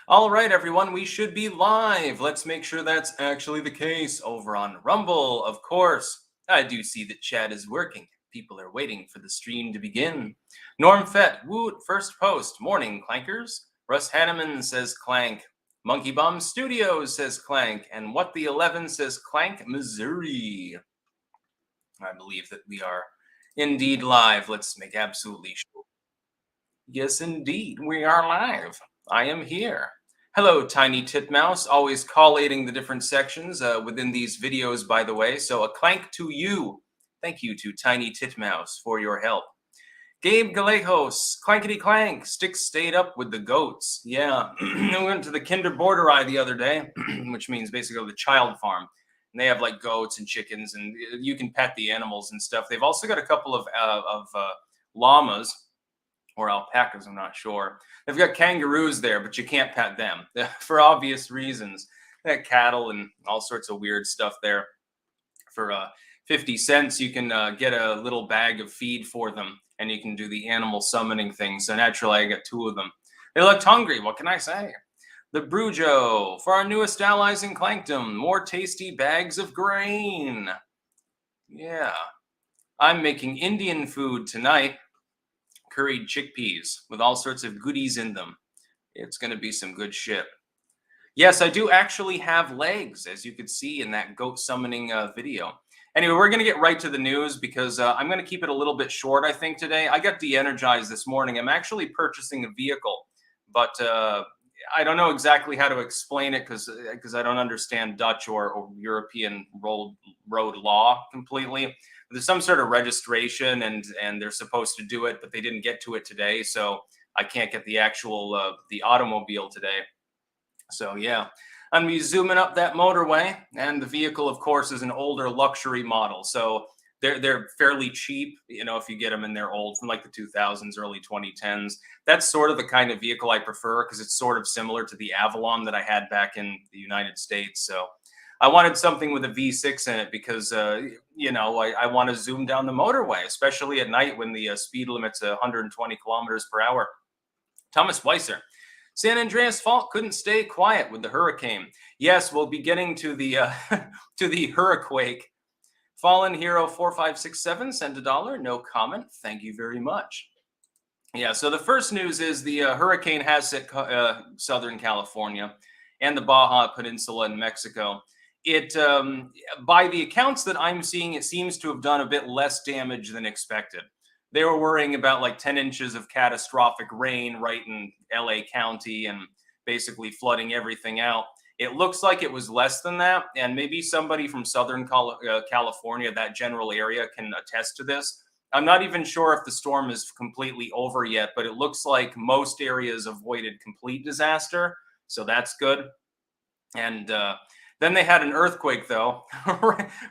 All right, everyone, we should be live. Let's make sure that's actually the case over on Rumble, of course. I do see that chat is working. People are waiting for the stream to begin. Norm Fett, Woot, first post. Morning, Clankers. Russ Hanneman says Clank. Monkey Bomb Studios says Clank. And What the 11 says Clank, Missouri. I believe that we are indeed live. Let's make absolutely sure. Yes, indeed, we are live. I am here. Hello, Tiny Titmouse, always collating the different sections within these videos, by the way. So a clank to you. Thank you to Tiny Titmouse for your help. Gabe Galejos, clankety clank, sticks stayed up with the goats. Yeah, I went to the Kinder Border Eye the other day, which means basically the child farm. And they have like goats and chickens, and you can pet the animals and stuff. They've also got a couple of llamas or alpacas, I'm not sure. They've got kangaroos there, but you can't pet them for obvious reasons. They got cattle and all sorts of weird stuff there. For 50 cents, you can get a little bag of feed for them, and you can do the animal summoning thing. So naturally, I got two of them. They looked hungry. What can I say? The Brujo, for our newest allies in Clankdom, more tasty bags of grain. Yeah. I'm making Indian food tonight. Curried chickpeas with all sorts of goodies in them. It's going to be some good shit. Yes, I do actually have legs, as you could see in that goat summoning video. Anyway, we're going to get right to the news because I'm going to keep it a little bit short, I think, today. I got de-energized this morning. I'm actually purchasing a vehicle, but I don't know exactly how to explain it because I don't understand Dutch or European road law completely. There's some sort of registration and they're supposed to do it, but they didn't get to it today, so I can't get the actual the automobile today. So yeah, I'm gonna be zooming up that motorway, and the vehicle, of course, is an older luxury model, so they're fairly cheap, you know, if you get them and they're old from like the 2000s, early 2010s. That's sort of the kind of vehicle I prefer because it's sort of similar to the Avalon that I had back in the United States. So I wanted something with a V6 in it because, you know, I want to zoom down the motorway, especially at night when the speed limit's 120 kilometers per hour. Thomas Weiser, San Andreas Fault couldn't stay quiet with the hurricane. Yes, we'll be getting to the to the Hurriquake. Fallen Hero 4567 sent $1. No comment. Thank you very much. Yeah, so the first news is the hurricane has hit Southern California and the Baja Peninsula in Mexico. It, by the accounts that I'm seeing, it seems to have done a bit less damage than expected. They were worrying about like 10 inches of catastrophic rain right in LA County and basically flooding everything out. It looks like it was less than that, and maybe somebody from Southern California, that general area, can attest to this. I'm not even sure if the storm is completely over yet, but it looks like most areas avoided complete disaster, so that's good. And then they had an earthquake, though,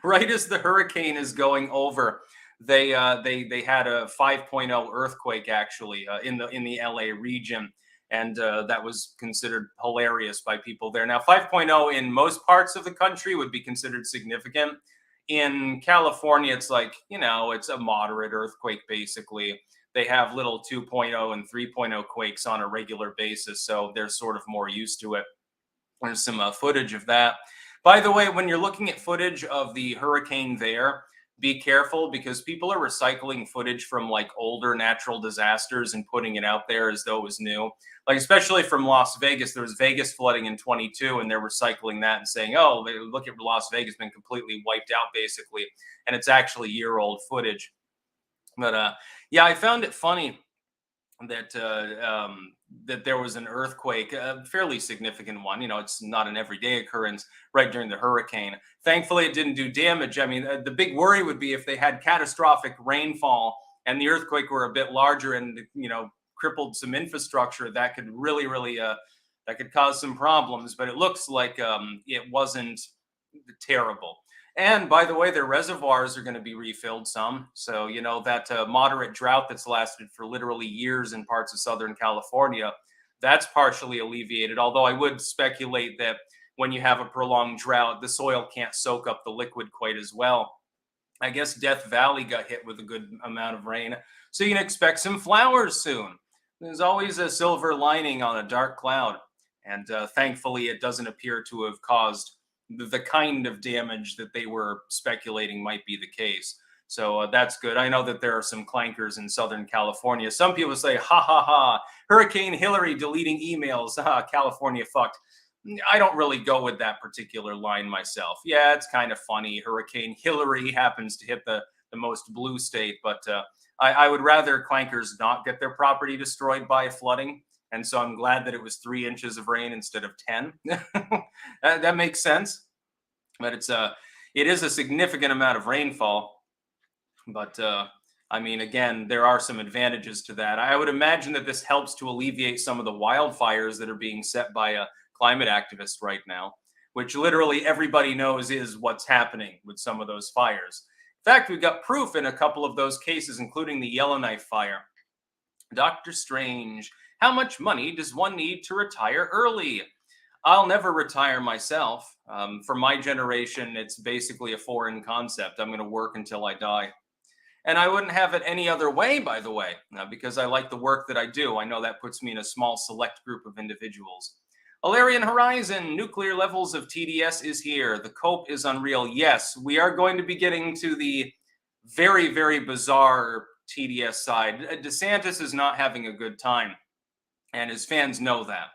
right as the hurricane is going over. They had a 5.0 earthquake actually in the LA region, and that was considered hilarious by people there. Now, 5.0 in most parts of the country would be considered significant. In California, it's like, you know, it's a moderate earthquake basically. They have little 2.0 and 3.0 quakes on a regular basis, so they're sort of more used to it. There's some footage of that. By the way, when you're looking at footage of the hurricane there, be careful because people are recycling footage from like older natural disasters and putting it out there as though it was new. Like, especially from Las Vegas, there was Vegas flooding in 22 and they're recycling that and saying, oh, look at Las Vegas been completely wiped out basically. And it's actually year-old footage. But yeah, I found it funny that that there was an earthquake, a fairly significant one. You know, it's not an everyday occurrence right during the hurricane. Thankfully, it didn't do damage. I mean, the big worry would be if they had catastrophic rainfall and the earthquake were a bit larger and, you know, crippled some infrastructure, that could really, that could cause some problems. But it looks like it wasn't terrible. And by the way, their reservoirs are going to be refilled some. So, you know, that moderate drought that's lasted for literally years in parts of Southern California, that's partially alleviated. Although I would speculate that when you have a prolonged drought, the soil can't soak up the liquid quite as well. I guess Death Valley got hit with a good amount of rain. So you can expect some flowers soon. There's always a silver lining on a dark cloud. And thankfully, it doesn't appear to have caused the kind of damage that they were speculating might be the case. So that's good. I know that there are some clankers in Southern California. Some people say, ha ha ha, Hurricane Hilary deleting emails. California fucked. I don't really go with that particular line myself. Yeah, it's kind of funny. Hurricane Hilary happens to hit the most blue state, but I would rather clankers not get their property destroyed by flooding. And so I'm glad that it was 3 inches of rain instead of 10. That makes sense. But it is a significant amount of rainfall. But I mean, again, there are some advantages to that. I would imagine that this helps to alleviate some of the wildfires that are being set by climate activists right now, which literally everybody knows is what's happening with some of those fires. In fact, we've got proof in a couple of those cases, including the Yellowknife fire. Dr. Strange, how much money does one need to retire early? I'll never retire myself. For my generation, it's basically a foreign concept. I'm going to work until I die. And I wouldn't have it any other way, by the way, because I like the work that I do. I know that puts me in a small select group of individuals. Alarian Horizon, nuclear levels of TDS is here. The cope is unreal. Yes, we are going to be getting to the very, very bizarre TDS side. DeSantis is not having a good time, and his fans know that.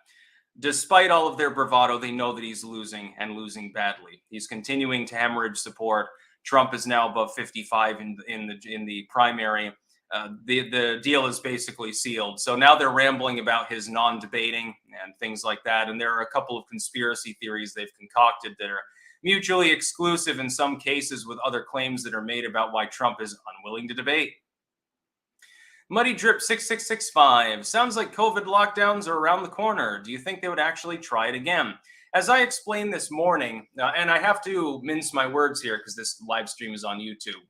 Despite all of their bravado, they know that he's losing and losing badly. He's continuing to hemorrhage support. Trump is now above 55 in the primary. The deal is basically sealed. So now they're rambling about his non-debating and things like that. And there are a couple of conspiracy theories they've concocted that are mutually exclusive in some cases, with other claims that are made about why Trump is unwilling to debate. Muddy Drip 6665. Sounds like COVID lockdowns are around the corner. Do you think they would actually try it again? As I explained this morning, and I have to mince my words here because this live stream is on YouTube,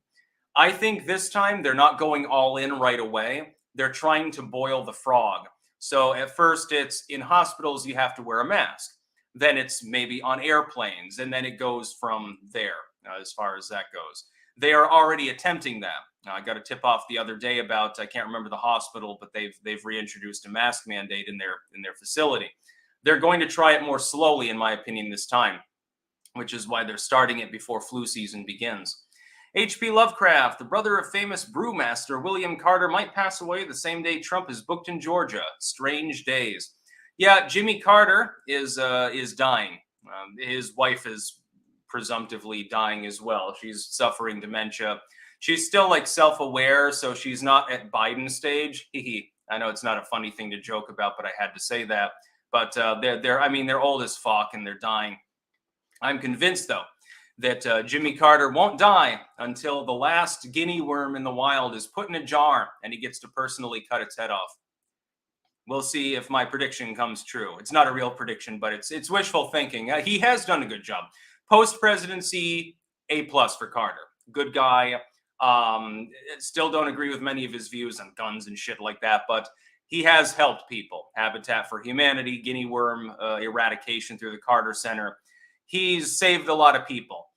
I think this time they're not going all in right away. They're trying to boil the frog. So at first it's in hospitals, you have to wear a mask. Then it's maybe on airplanes, and then it goes from there as far as that goes. They are already attempting that. I got a tip off the other day about, I can't remember the hospital, but they've reintroduced a mask mandate in their facility. They're going to try it more slowly, in my opinion, this time, which is why they're starting it before flu season begins. H.P. Lovecraft, the brother of famous brewmaster William Carter, might pass away the same day Trump is booked in Georgia. Strange days. Yeah, Jimmy Carter is dying. His wife is presumptively dying as well. She's suffering dementia. She's still like self-aware, so she's not at Biden stage. I know it's not a funny thing to joke about, but I had to say that. But they're old as fuck and they're dying. I'm convinced, though, that Jimmy Carter won't die until the last guinea worm in the wild is put in a jar and he gets to personally cut its head off. We'll see if my prediction comes true. It's not a real prediction, but it's wishful thinking. He has done a good job. Post-presidency, A+ for Carter. Good guy. Still don't agree with many of his views on guns and shit like that, but he has helped people. Habitat for Humanity, guinea worm eradication through the Carter Center. He's saved a lot of people.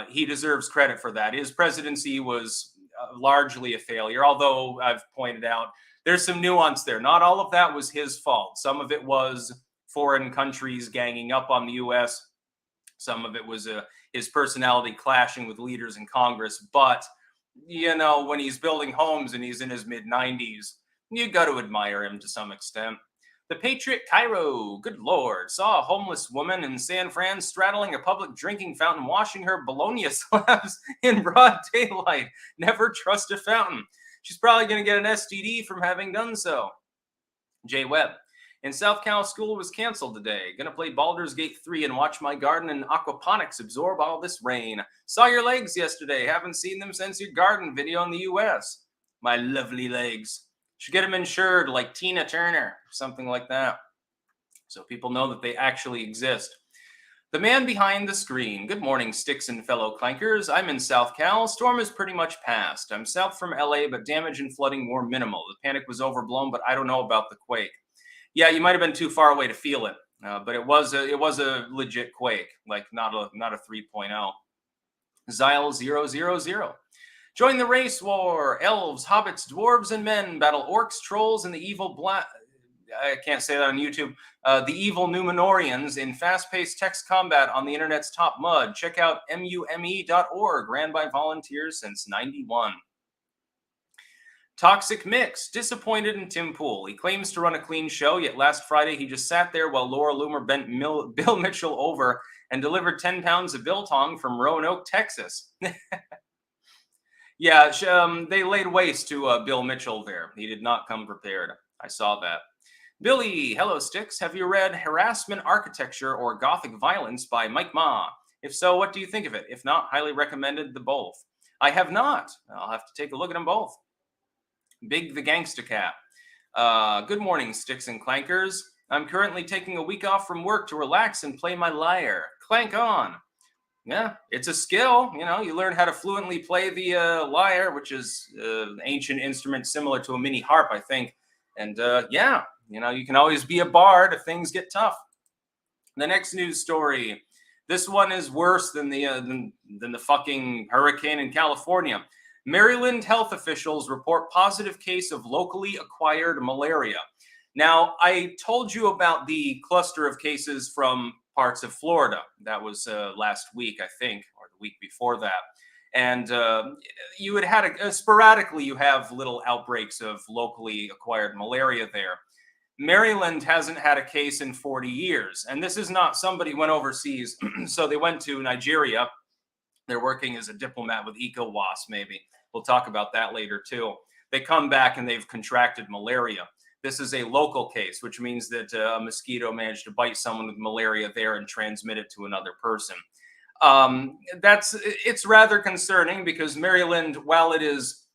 He deserves credit for that. His presidency was largely a failure, although I've pointed out there's some nuance there. Not all of that was his fault. Some of it was foreign countries ganging up on the U.S. Some of it was his personality clashing with leaders in Congress. But, when he's building homes and he's in his mid-90s, you got to admire him to some extent. The Patriot Cairo, good Lord, saw a homeless woman in San Fran straddling a public drinking fountain, washing her bologna slabs in broad daylight. Never trust a fountain. She's probably going to get an STD from having done so. Jay Webb. In South Cal, school was canceled today. Gonna play Baldur's Gate 3 and watch my garden and aquaponics absorb all this rain. Saw your legs yesterday. Haven't seen them since your garden video in the US. My lovely legs. Should get them insured like Tina Turner, something like that, so people know that they actually exist. The man behind the screen. Good morning, Sticks and fellow clankers. I'm in South Cal. Storm is pretty much past. I'm south from LA, but damage and flooding more minimal. The panic was overblown, but I don't know about the quake. Yeah, you might have been too far away to feel it, but it was a legit quake, like not a 3.0. Xyle 000. Join the race war. Elves, hobbits, dwarves, and men battle orcs, trolls, and the evil I can't say that on YouTube. The evil Numenorians in fast-paced text combat on the internet's top mud. Check out mume.org, ran by volunteers since '91. Toxic Mix, disappointed in Tim Pool. He claims to run a clean show, yet last Friday he just sat there while Laura Loomer bent Bill Mitchell over and delivered 10 pounds of biltong from Roanoke, Texas. Yeah, they laid waste to Bill Mitchell there. He did not come prepared. I saw that. Billy, hello, Sticks. Have you read Harassment Architecture or Gothic Violence by Mike Ma? If so, what do you think of it? If not, highly recommended the both. I have not. I'll have to take a look at them both. Big the Gangsta Cat. Good morning, Sticks and Clankers. I'm currently taking a week off from work to relax and play my lyre. Clank on. Yeah, it's a skill. You know, you learn how to fluently play the lyre, which is an ancient instrument similar to a mini harp, I think. And yeah, you know, you can always be a bard if things get tough. The next news story. This one is worse than the fucking hurricane in California. Maryland health officials report positive case of locally acquired malaria. Now, I told you about the cluster of cases from parts of Florida. That was last week, I think, or the week before that. And you had sporadically, you have little outbreaks of locally acquired malaria there. Maryland hasn't had a case in 40 years. And this is not somebody went overseas. So they went to Nigeria. They're working as a diplomat with ECOWAS, maybe. We'll talk about that later, too. They come back and they've contracted malaria. This is a local case, which means that a mosquito managed to bite someone with malaria there and transmit it to another person. It's rather concerning because Maryland, while it is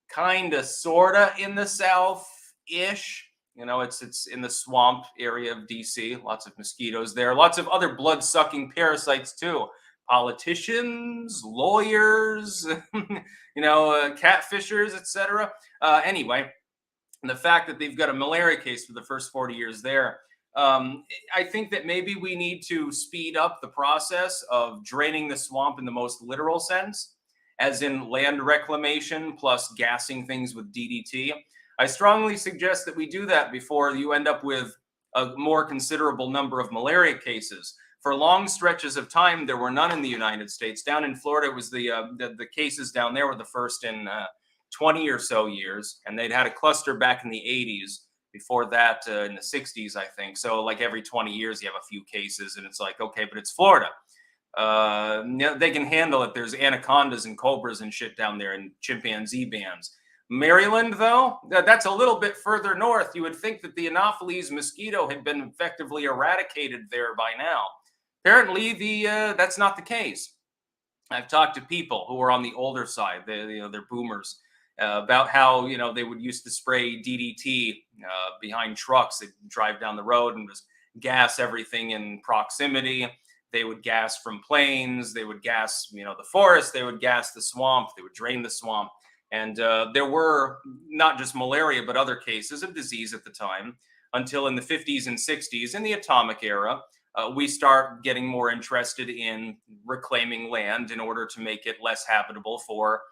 kind of, sort of in the south-ish, you know, it's in the swamp area of DC, lots of mosquitoes there, lots of other blood-sucking parasites, too. Politicians, lawyers, you know, catfishers, etc. Anyway, the fact that they've got a malaria case for the first 40 years there, I think that maybe we need to speed up the process of draining the swamp in the most literal sense, as in land reclamation plus gassing things with DDT. I strongly suggest that we do that before you end up with a more considerable number of malaria cases. For long stretches of time, there were none in the United States. Down in Florida, it was the cases down there were the first in 20 or so years, and they'd had a cluster back in the 80s. Before that, in the 60s, I think. So like every 20 years, you have a few cases, and it's like, okay, but it's Florida. They can handle it. There's anacondas and cobras and shit down there, and chimpanzee bands. Maryland, though, that's a little bit further north. You would think that the Anopheles mosquito had been effectively eradicated there by now. Apparently, that's not the case. I've talked to people who are on the older side. They're boomers. About how, you know, they would used to spray DDT behind trucks. They'd drive down the road and just gas everything in proximity. They would gas from planes. They would gas, you know, the forest. They would gas the swamp. They would drain the swamp. And there were not just malaria, but other cases of disease at the time, until in the 50s and 60s, in the atomic era, we start getting more interested in reclaiming land in order to make it less habitable for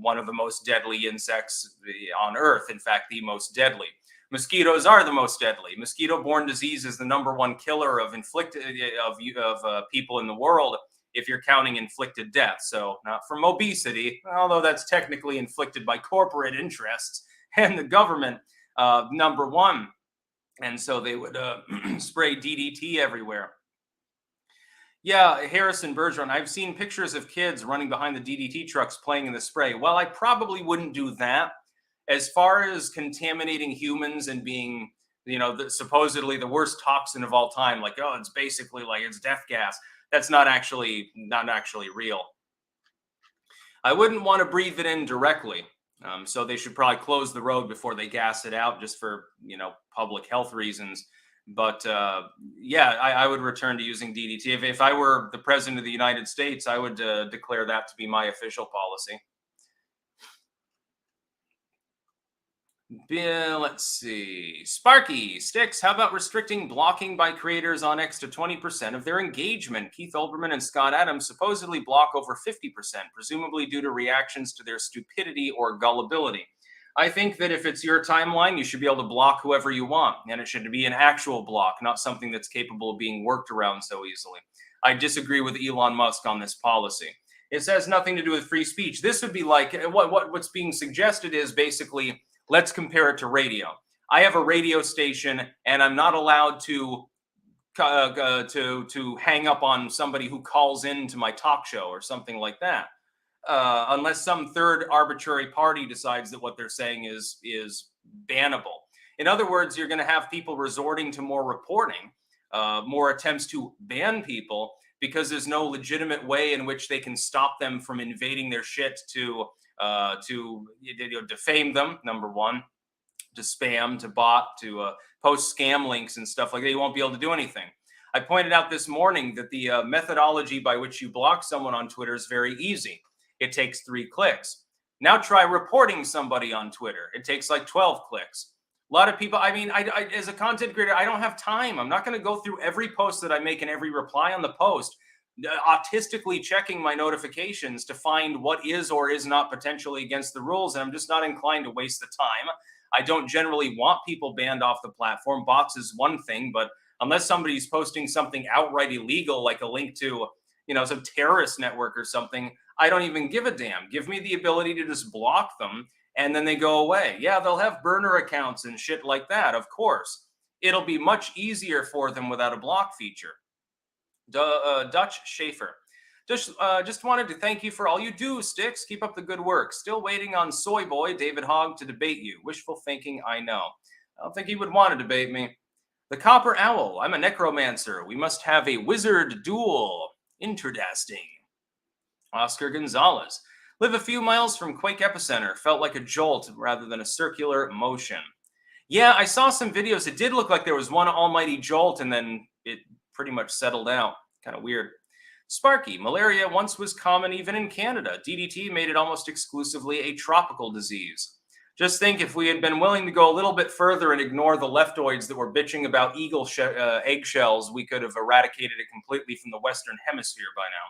one of the most deadly insects on Earth. In fact, the most deadly. Mosquitoes are the most deadly. Mosquito-borne disease is the #1 killer of people in the world, if you're counting inflicted deaths. So not from obesity, although that's technically inflicted by corporate interests and the government, #1. And so they would spray DDT everywhere. Yeah, Harrison Bergeron, I've seen pictures of kids running behind the DDT trucks playing in the spray. Well, I probably wouldn't do that. As far as contaminating humans and being, you know, supposedly the worst toxin of all time, like, oh, it's basically like it's death gas. That's not actually real. I wouldn't want to breathe it in directly. So they should probably close the road before they gas it out, just for, you know, public health reasons. But yeah, I would return to using DDT. If I were the president of the United States, I would declare that to be my official policy. Let's see. Sparky, Sticks, how about restricting blocking by creators on X to 20% of their engagement? Keith Olbermann and Scott Adams supposedly block over 50%, presumably due to reactions to their stupidity or gullibility. I think that if it's your timeline, you should be able to block whoever you want, and it should be an actual block, not something that's capable of being worked around so easily. I disagree with Elon Musk on this policy. It has nothing to do with free speech. This would be like what's being suggested is basically, let's compare it to radio. I have a radio station, and I'm not allowed to hang up on somebody who calls into my talk show or something like that, unless some third arbitrary party decides that what they're saying is bannable. In other words, you're going to have people resorting to more reporting, more attempts to ban people, because there's no legitimate way in which they can stop them from invading their shit to defame them, number one, to spam, to bot, to post scam links and stuff like that. You won't be able to do anything. I pointed out this morning that the methodology by which you block someone on Twitter is very easy. It takes 3 clicks. Now try reporting somebody on Twitter. It takes like 12 clicks. A lot of people, I mean, I as a content creator, I don't have time. I'm not going to go through every post that I make and every reply on the post, autistically checking my notifications to find what is or is not potentially against the rules. And I'm just not inclined to waste the time. I don't generally want people banned off the platform. Bots is one thing, but unless somebody's posting something outright illegal, like a link to, some terrorist network or something, I don't even give a damn. Give me the ability to just block them, and then they go away. Yeah, they'll have burner accounts and shit like that, of course. It'll be much easier for them without a block feature. Dutch Schaefer. Just wanted to thank you for all you do, Sticks. Keep up the good work. Still waiting on Soy Boy David Hogg to debate you. Wishful thinking, I know. I don't think he would want to debate me. The Copper Owl. I'm a necromancer. We must have a wizard duel. Interdasting. Oscar Gonzalez. Live a few miles from Quake epicenter. Felt like a jolt rather than a circular motion. Yeah, I saw some videos. It did look like there was one almighty jolt, and then it pretty much settled out. Kind of weird. Sparky. Malaria once was common even in Canada. DDT made it almost exclusively a tropical disease. Just think, if we had been willing to go a little bit further and ignore the leftoids that were bitching about eagle eggshells, we could have eradicated it completely from the Western Hemisphere by now.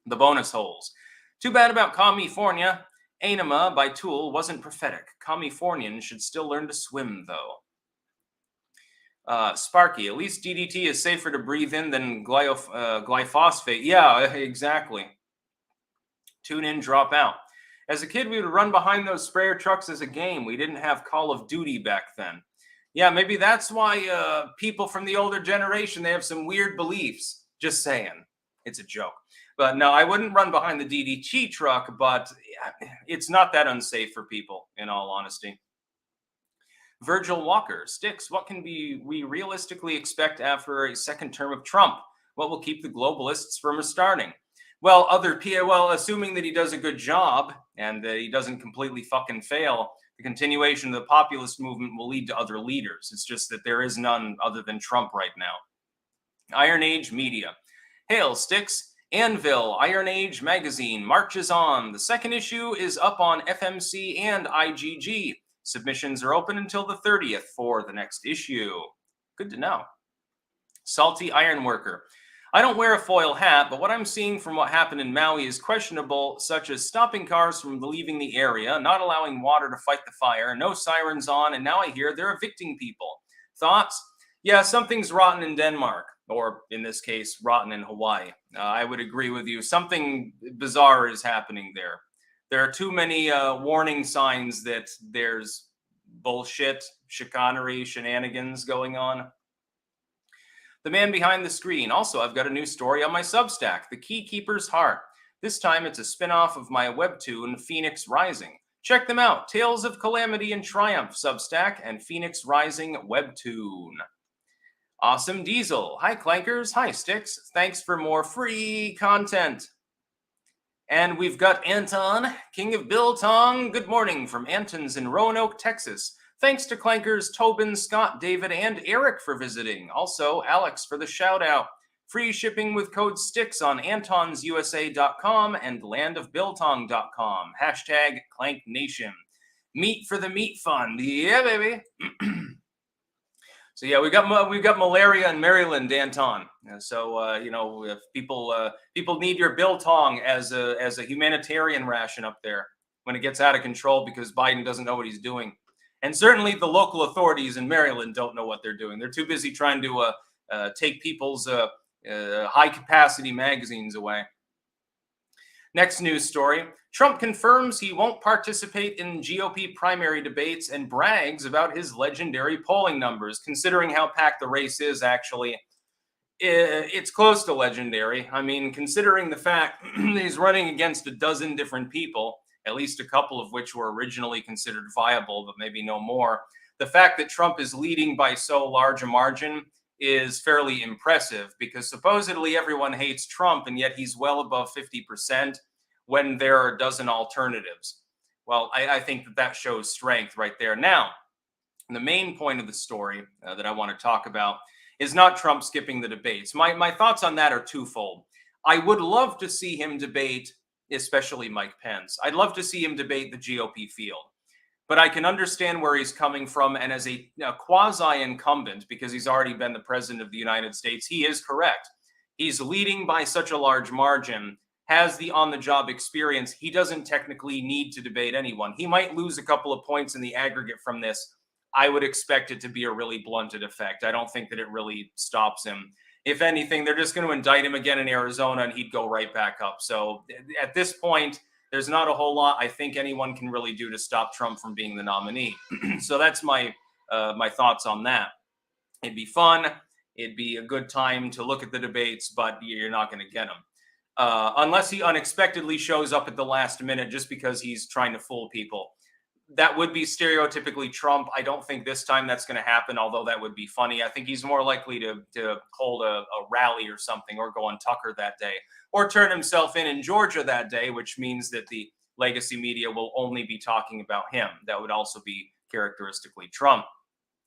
The bonus holes. Too bad about California. Anima by Tool wasn't prophetic. Californians should still learn to swim, though. Sparky, at least DDT is safer to breathe in than glyphosate. Yeah, exactly. Tune in, drop out. As a kid, we would run behind those sprayer trucks as a game. We didn't have Call of Duty back then. Yeah, maybe that's why people from the older generation, they have some weird beliefs. Just saying. It's a joke. But no, I wouldn't run behind the DDT truck, but it's not that unsafe for people, in all honesty. Virgil Walker. Sticks, what can we realistically expect after a second term of Trump? What will keep the globalists from restarting? Well, assuming that he does a good job and that he doesn't completely fucking fail, the continuation of the populist movement will lead to other leaders. It's just that there is none other than Trump right now. Iron Age Media. Hail, Sticks. Anvil, Iron Age Magazine, marches on. The second issue is up on FMC and IGG. Submissions are open until the 30th for the next issue. Good to know. Salty Ironworker. I don't wear a foil hat, but what I'm seeing from what happened in Maui is questionable, such as stopping cars from leaving the area, not allowing water to fight the fire, no sirens on, and now I hear they're evicting people. Thoughts? Yeah, something's rotten in Denmark, or in this case, rotten in Hawaii. I would agree with you. Something bizarre is happening there. There are too many warning signs that there's bullshit, chicanery, shenanigans going on. The man behind the screen. Also, I've got a new story on my Substack, The Keykeeper's Heart. This time it's a spin-off of my webtoon, Phoenix Rising. Check them out. Tales of Calamity and Triumph Substack and Phoenix Rising webtoon. Awesome Diesel. Hi, Clankers. Hi, Sticks. Thanks for more free content. And we've got Anton, King of Biltong. Good morning from Anton's in Roanoke, Texas. Thanks to Clankers, Tobin, Scott, David, and Eric for visiting. Also, Alex for the shout-out. Free shipping with code STICKS on antonsusa.com and landofbiltong.com. Hashtag Clank Nation. Meat for the meat fund. Yeah, baby. So yeah, we've got malaria in Maryland, Anton. So if people need your biltong as a humanitarian ration up there. when it gets out of control because Biden doesn't know what he's doing. And certainly the local authorities in Maryland don't know what they're doing. They're too busy trying to take people's high-capacity magazines away. Next news story. Trump confirms he won't participate in GOP primary debates and brags about his legendary polling numbers. Considering how packed the race is, actually, it's close to legendary. I mean, considering the fact he's running against a dozen different people, at least a couple of which were originally considered viable, but maybe no more. The fact that Trump is leading by so large a margin is fairly impressive, because supposedly everyone hates Trump, and yet he's well above 50% when there are a dozen alternatives. Well, I think that shows strength right there. Now, the main point of the story that I want to talk about is not Trump skipping the debates. My thoughts on that are twofold. I would love to see him debate, especially Mike Pence. I'd love to see him debate the GOP field. But I can understand where he's coming from. And as a quasi-incumbent, because he's already been the president of the United States, he is correct. He's leading by such a large margin, has the on-the-job experience. He doesn't technically need to debate anyone. He might lose a couple of points in the aggregate from this. I would expect it to be a really blunted effect. I don't think that it really stops him. If anything, they're just going to indict him again in Arizona and he'd go right back up. So at this point, there's not a whole lot I think anyone can really do to stop Trump from being the nominee. So that's my thoughts on that. It'd be fun. It'd be a good time to look at the debates, but you're not going to get them. Unless he unexpectedly shows up at the last minute just because he's trying to fool people. That would be stereotypically Trump. I don't think this time that's going to happen, although that would be funny. I think he's more likely to hold a rally or something, or go on Tucker that day, or turn himself in Georgia that day, which means that the legacy media will only be talking about him. That would also be characteristically Trump.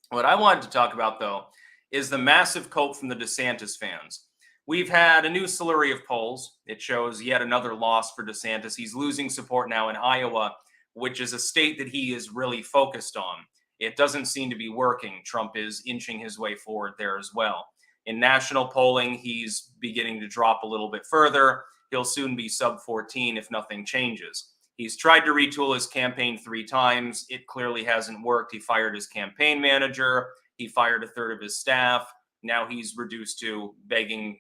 What I wanted to talk about, though, is the massive cope from the DeSantis fans. We've had a new slurry of polls. It shows yet another loss for DeSantis. He's losing support now in Iowa, which is a state that he is really focused on. It doesn't seem to be working. Trump is inching his way forward there as well. In national polling, he's beginning to drop a little bit further. He'll soon be sub 14 if nothing changes. He's tried to retool his campaign 3 times. It clearly hasn't worked. He fired his campaign manager. He fired a third of his staff. Now he's reduced to begging,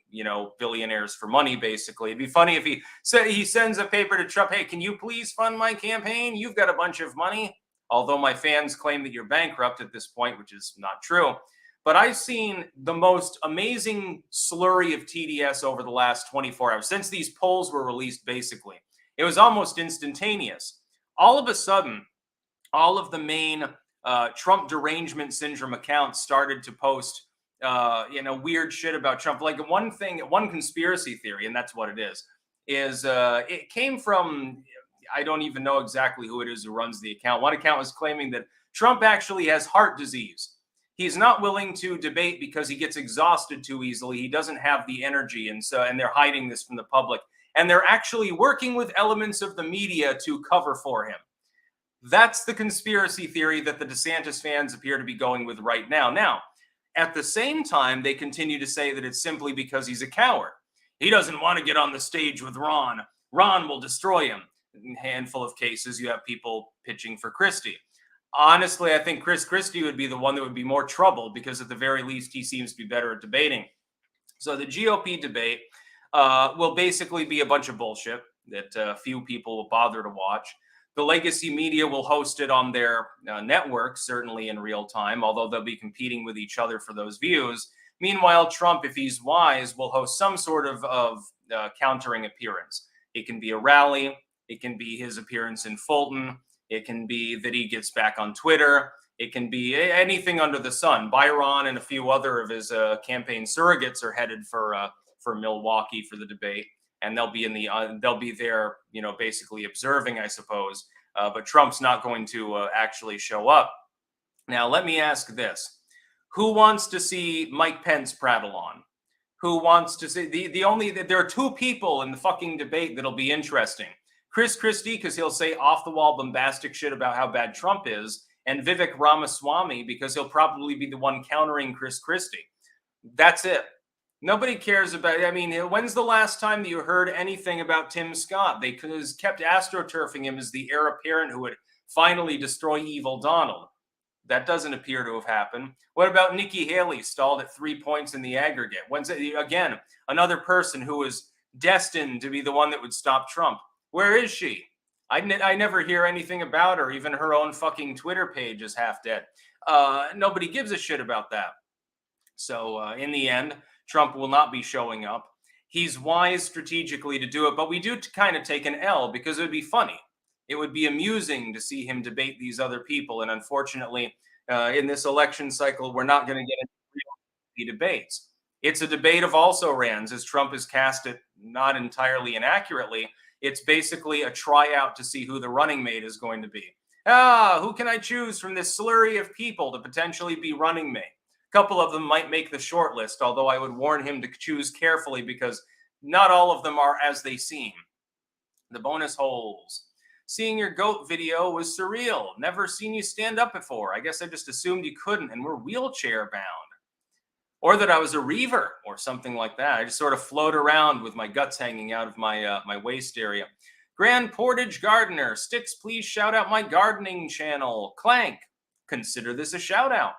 billionaires for money, basically. It'd be funny if he sends a paper to Trump, hey, can you please fund my campaign? You've got a bunch of money. Although my fans claim that you're bankrupt at this point, which is not true. But I've seen the most amazing slurry of TDS over the last 24 hours, since these polls were released, basically. It was almost instantaneous. All of a sudden, all of the main Trump derangement syndrome accounts started to post weird shit about Trump. Like one conspiracy theory, and that's what it is it came from, I don't even know exactly who it is who runs the account. One account was claiming that Trump actually has heart disease. He's not willing to debate because he gets exhausted too easily. He doesn't have the energy. And they're hiding this from the public. And they're actually working with elements of the media to cover for him. That's the conspiracy theory that the DeSantis fans appear to be going with right now. Now, at the same time, they continue to say that it's simply because he's a coward. He doesn't want to get on the stage with Ron. Ron will destroy him. In a handful of cases, you have people pitching for Christie. Honestly, I think Chris Christie would be the one that would be more trouble, because at the very least, he seems to be better at debating. So the GOP debate will basically be a bunch of bullshit that few people will bother to watch. The legacy media will host it on their network, certainly in real time, although they'll be competing with each other for those views. Meanwhile, Trump, if he's wise, will host some sort of countering appearance. It can be a rally. It can be his appearance in Fulton. It can be that he gets back on Twitter. It can be anything under the sun. Byron and a few other of his campaign surrogates are headed for Milwaukee for the debate. And they'll be there, basically observing, I suppose. But Trump's not going to actually show up. Now, let me ask this: who wants to see Mike Pence prattle on? Who wants to see there are 2 people in the fucking debate that'll be interesting: Chris Christie, because he'll say off-the-wall bombastic shit about how bad Trump is, and Vivek Ramaswamy, because he'll probably be the one countering Chris Christie. That's it. Nobody cares about. I mean, when's the last time that you heard anything about Tim Scott? They kept astroturfing him as the heir apparent who would finally destroy evil Donald. That doesn't appear to have happened. What about Nikki Haley, stalled at 3 points in the aggregate? When's it, again, another person who was destined to be the one that would stop Trump? Where is she? I never hear anything about her. Even her own fucking Twitter page is half dead. Nobody gives a shit about that. So in the end, Trump will not be showing up. He's wise strategically to do it, but we do kind of take an L because it would be funny. It would be amusing to see him debate these other people. And unfortunately, in this election cycle, we're not going to get into real debates. It's a debate of also-rans, as Trump has cast it not entirely inaccurately. It's basically a tryout to see who the running mate is going to be. Who can I choose from this slurry of people to potentially be running mate? A couple of them might make the short list, although I would warn him to choose carefully because not all of them are as they seem. The bonus holes. Seeing your goat video was surreal. Never seen you stand up before. I guess I just assumed you couldn't and were wheelchair bound. Or that I was a reaver or something like that. I just sort of float around with my guts hanging out of my my waist area. Grand Portage Gardener. Sticks, please shout out my gardening channel. Clank. Consider this a shout out.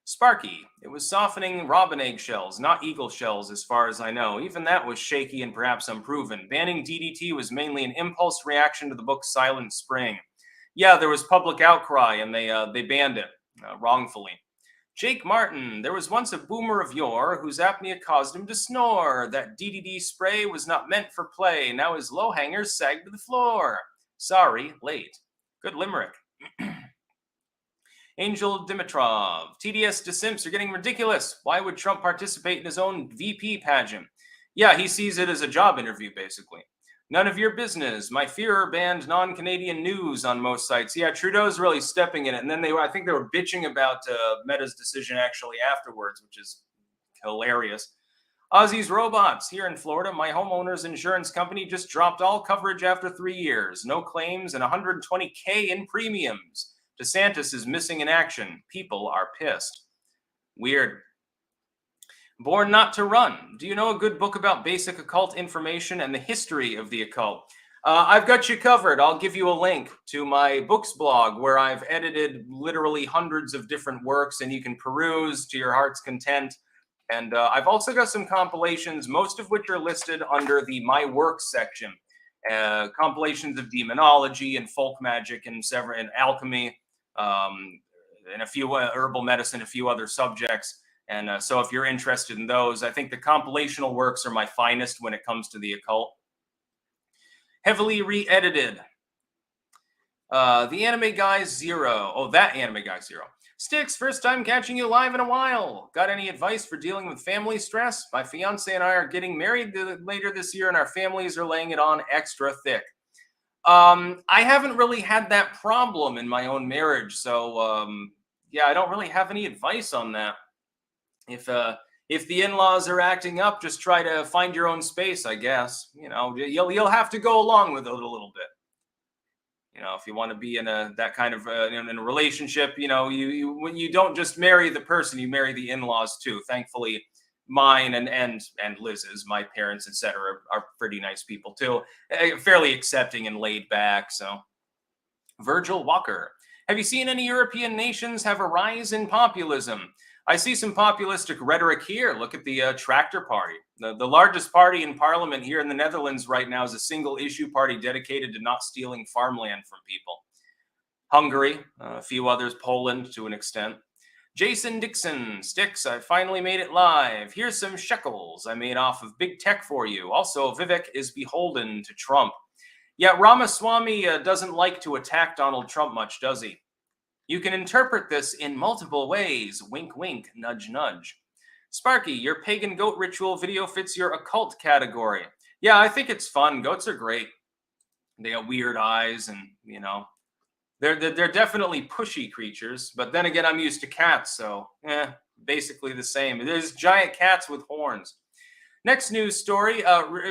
Sparky. It was softening robin egg shells, not eagle shells as far as I know. Even that was shaky and perhaps unproven. Banning DDT was mainly an impulse reaction to the book Silent Spring. Yeah, there was public outcry and they banned it wrongfully. Jake Martin. There was once a boomer of yore whose apnea caused him to snore. That DDT spray was not meant for play. Now his low hangers sag to the floor. Sorry, late. Good limerick. Angel Dimitrov. TDS DeSimps are getting ridiculous. Why would Trump participate in his own VP pageant? Yeah, he sees it as a job interview, basically. None of your business. My Führer banned non-Canadian news on most sites. Yeah, Trudeau's really stepping in it. And then I think they were bitching about Meta's decision actually afterwards, which is hilarious. Aussie's Robots. Here in Florida, my homeowner's insurance company just dropped all coverage after 3 years. No claims and $120K in premiums. DeSantis is missing in action. People are pissed. Weird. Born Not to Run. Do you know a good book about basic occult information and the history of the occult? I've got you covered. I'll give you a link to my books blog where I've edited literally hundreds of different works and you can peruse to your heart's content. And I've also got some compilations, most of which are listed under the My Works section. Compilations of demonology and folk magic and alchemy, and a few herbal medicine, a few other subjects. And so if you're interested in those, I think the compilational works are my finest when it comes to the occult. Heavily re-edited. The Anime Guy Zero. Oh, that Anime Guy Zero. Sticks, first time catching you live in a while. Got any advice for dealing with family stress? My fiance and I are getting married later this year, and our families are laying it on extra thick. I haven't really had that problem in my own marriage, so yeah, I don't really have any advice on that. If the in-laws are acting up, just try to find your own space, I guess. You know, you'll have to go along with it a little bit. You know, if you want to be in that kind of in a relationship, you know, when you don't just marry the person, you marry the in-laws too. Thankfully, mine and Liz's, my parents, etc., are pretty nice people too, fairly accepting and laid back. So, Virgil Walker, have you seen any European nations have a rise in populism? I see some populistic rhetoric here. Look at the Tractor Party. The largest party in parliament here in the Netherlands right now is a single issue party dedicated to not stealing farmland from people. Hungary, a few others, Poland to an extent. Jason Dixon, Sticks, I finally made it live. Here's some shekels I made off of big tech for you. Also, Vivek is beholden to Trump. Yeah, Ramaswamy doesn't like to attack Donald Trump much, does he? You can interpret this in multiple ways. Wink, wink, nudge, nudge. Sparky, your pagan goat ritual video fits your occult category. Yeah, I think it's fun. Goats are great. They got weird eyes and, you know, they're definitely pushy creatures. But then again, I'm used to cats, so basically the same. There's giant cats with horns. Next news story,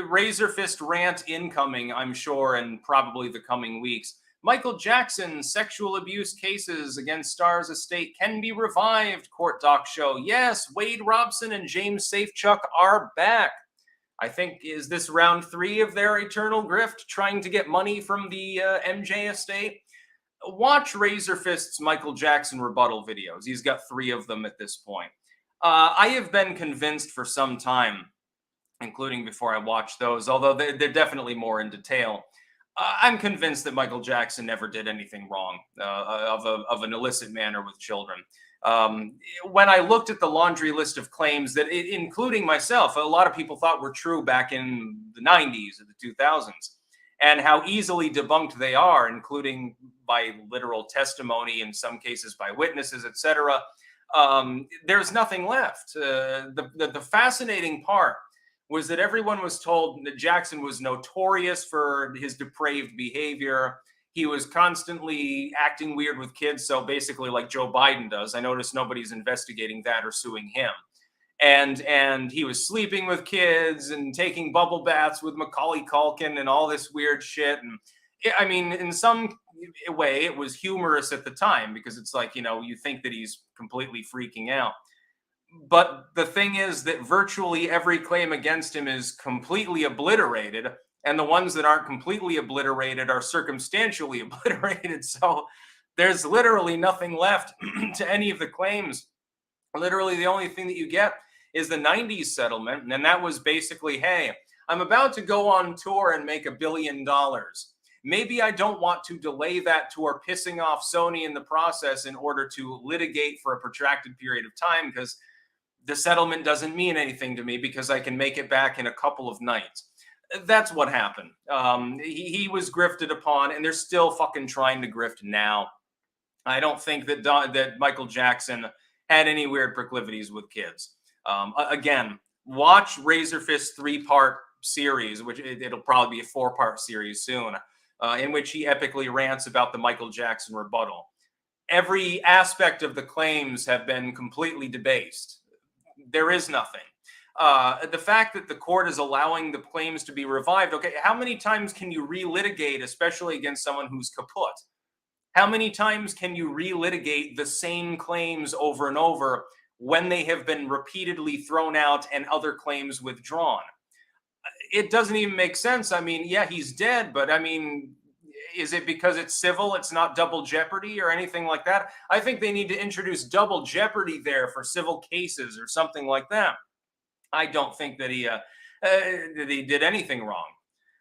Razor Fist rant incoming, I'm sure, in probably the coming weeks. Michael Jackson's sexual abuse cases against Starr's estate can be revived, court doc show. Yes, Wade Robson and James Safechuck are back. I think, is this round 3 of their eternal grift, trying to get money from the MJ estate? Watch Razor Fist's Michael Jackson rebuttal videos. He's got 3 of them at this point. I have been convinced for some time, including before I watched those, although they're definitely more in detail. I'm convinced that Michael Jackson never did anything wrong of an illicit manner with children. When I looked at the laundry list of claims that, including myself, a lot of people thought were true back in the 90s or the 2000s, and how easily debunked they are, including by literal testimony, in some cases by witnesses, etc., there's nothing left. The fascinating part was that everyone was told that Jackson was notorious for his depraved behavior. He was constantly acting weird with kids. So basically like Joe Biden does. I notice nobody's investigating that or suing him. And he was sleeping with kids and taking bubble baths with Macaulay Culkin and all this weird shit. And I mean, in some way, it was humorous at the time because it's like, you think that he's completely freaking out. But the thing is that virtually every claim against him is completely obliterated. And the ones that aren't completely obliterated are circumstantially obliterated. So there's literally nothing left to any of the claims. Literally, the only thing that you get is the 90s settlement. And that was basically, hey, I'm about to go on tour and make $1 billion. Maybe I don't want to delay that tour, pissing off Sony in the process in order to litigate for a protracted period of time, because the settlement doesn't mean anything to me because I can make it back in a couple of nights. That's what happened. He was grifted upon, and they're still fucking trying to grift now. I don't think that Michael Jackson had any weird proclivities with kids. Again, watch Razor Fist's 3-part series, which it'll probably be a 4-part series soon, in which he epically rants about the Michael Jackson rebuttal. Every aspect of the claims have been completely debased. There is nothing. The fact that the court is allowing the claims to be revived, okay, how many times can you relitigate, especially against someone who's kaput? How many times can you relitigate the same claims over and over when they have been repeatedly thrown out and other claims withdrawn? It doesn't even make sense. I mean, yeah, he's dead, but I mean, is it because it's civil, it's not double jeopardy or anything like that? I think they need to introduce double jeopardy there for civil cases or something like that. I don't think that he did anything wrong.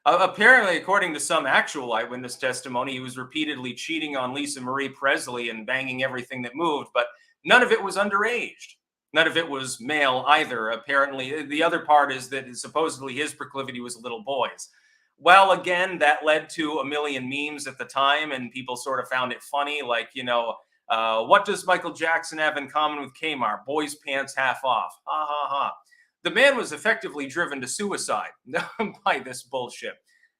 Apparently, according to some actual eyewitness testimony, he was repeatedly cheating on Lisa Marie Presley and banging everything that moved, but none of it was underage. None of it was male either. Apparently, the other part is that supposedly his proclivity was little boys. Well, again, that led to a million memes at the time, and people sort of found it funny. Like, what does Michael Jackson have in common with Kmart? Boys' pants half off. Ha, ha, ha. The man was effectively driven to suicide by this bullshit.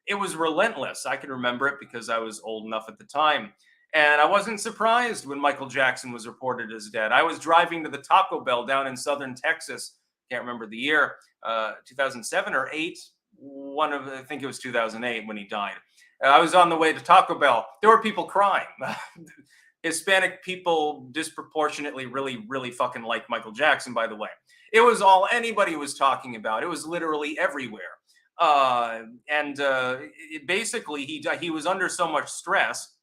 It was relentless. I can remember it because I was old enough at the time. And I wasn't surprised when Michael Jackson was reported as dead. I was driving to the Taco Bell down in southern Texas. Can't remember the year, 2007 or 8. I think it was 2008 when he died. I was on the way to Taco Bell. There were people crying. Hispanic people disproportionately really, really fucking like Michael Jackson, by the way. It was all anybody was talking about. It was literally everywhere. Basically, he was under so much stress,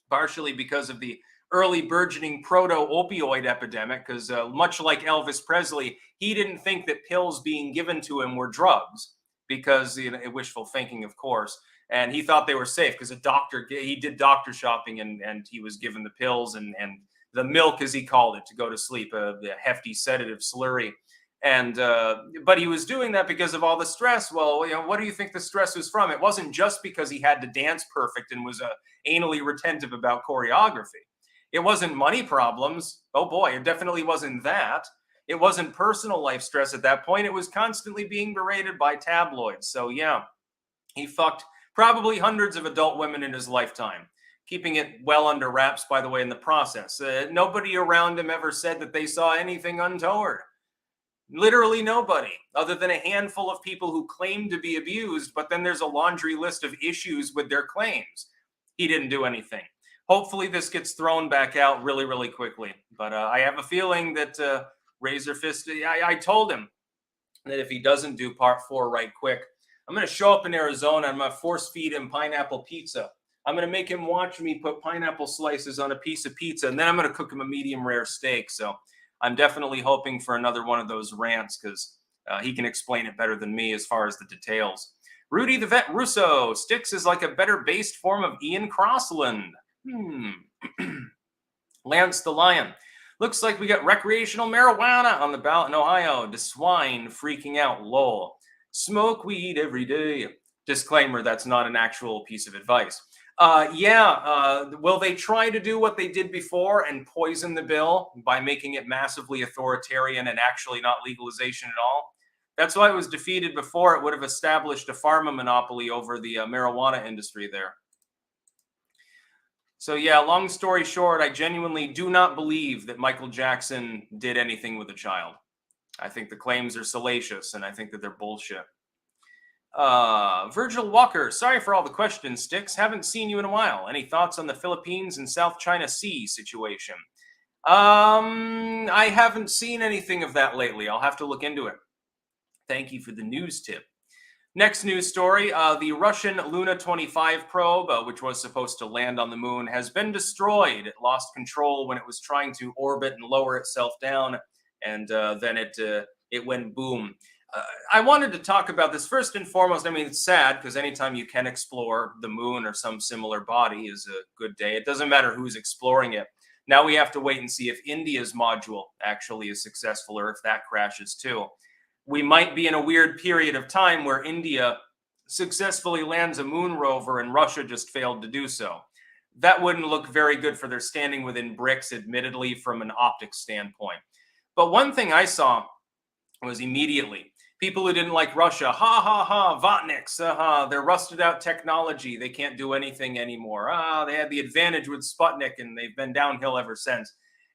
partially because of the early burgeoning proto-opioid epidemic, because much like Elvis Presley, he didn't think that pills being given to him were drugs, because wishful thinking, of course. And he thought they were safe because he did doctor shopping and he was given the pills and the milk, as he called it, to go to sleep, the hefty sedative slurry. But he was doing that because of all the stress. Well, what do you think the stress was from? It wasn't just because he had to dance perfect and was anally retentive about choreography. It wasn't money problems. Oh boy, it definitely wasn't that. It wasn't personal life stress at that point. It was constantly being berated by tabloids. So yeah, he fucked probably hundreds of adult women in his lifetime, keeping it well under wraps, by the way, in the process. Nobody around him ever said that they saw anything untoward. Literally nobody, other than a handful of people who claim to be abused, but then there's a laundry list of issues with their claims. He didn't do anything. Hopefully, this gets thrown back out really, really quickly. But I have a feeling that Razor Fist, I told him that if he doesn't do part 4 right quick, I'm going to show up in Arizona and I'm going to force feed him pineapple pizza. I'm going to make him watch me put pineapple slices on a piece of pizza, and then I'm going to cook him a medium rare steak. So I'm definitely hoping for another one of those rants because he can explain it better than me as far as the details. Rudy the Vet Russo, Styx is like a better based form of Ian Crossland. Lance the Lion. Looks like we got recreational marijuana on the ballot in Ohio. The swine freaking out. Lol. Smoke weed every day. Disclaimer, that's not an actual piece of advice. Will they try to do what they did before and poison the bill by making it massively authoritarian and actually not legalization at all? That's why it was defeated before. It would have established a pharma monopoly over the marijuana industry there. So yeah, long story short, I genuinely do not believe that Michael Jackson did anything with a child. I think the claims are salacious, and I think that they're bullshit. Virgil Walker, sorry for all the questions, Styx. Haven't seen you in a while. Any thoughts on the Philippines and South China Sea situation? I haven't seen anything of that lately. I'll have to look into it. Thank you for the news tip. Next news story, the Russian Luna 25 probe, which was supposed to land on the moon, has been destroyed. It lost control when it was trying to orbit and lower itself down, and then it went boom. I wanted to talk about this first and foremost. I mean, it's sad because anytime you can explore the moon or some similar body is a good day. It doesn't matter who's exploring it. Now we have to wait and see if India's module actually is successful or if that crashes too. We might be in a weird period of time where India successfully lands a moon rover and Russia just failed to do so. That wouldn't look very good for their standing within BRICS, admittedly, from an optics standpoint. But one thing I saw was immediately people who didn't like Russia, ha, ha, ha, Vatniks, they're rusted out technology. They can't do anything anymore. They had the advantage with Sputnik and they've been downhill ever since.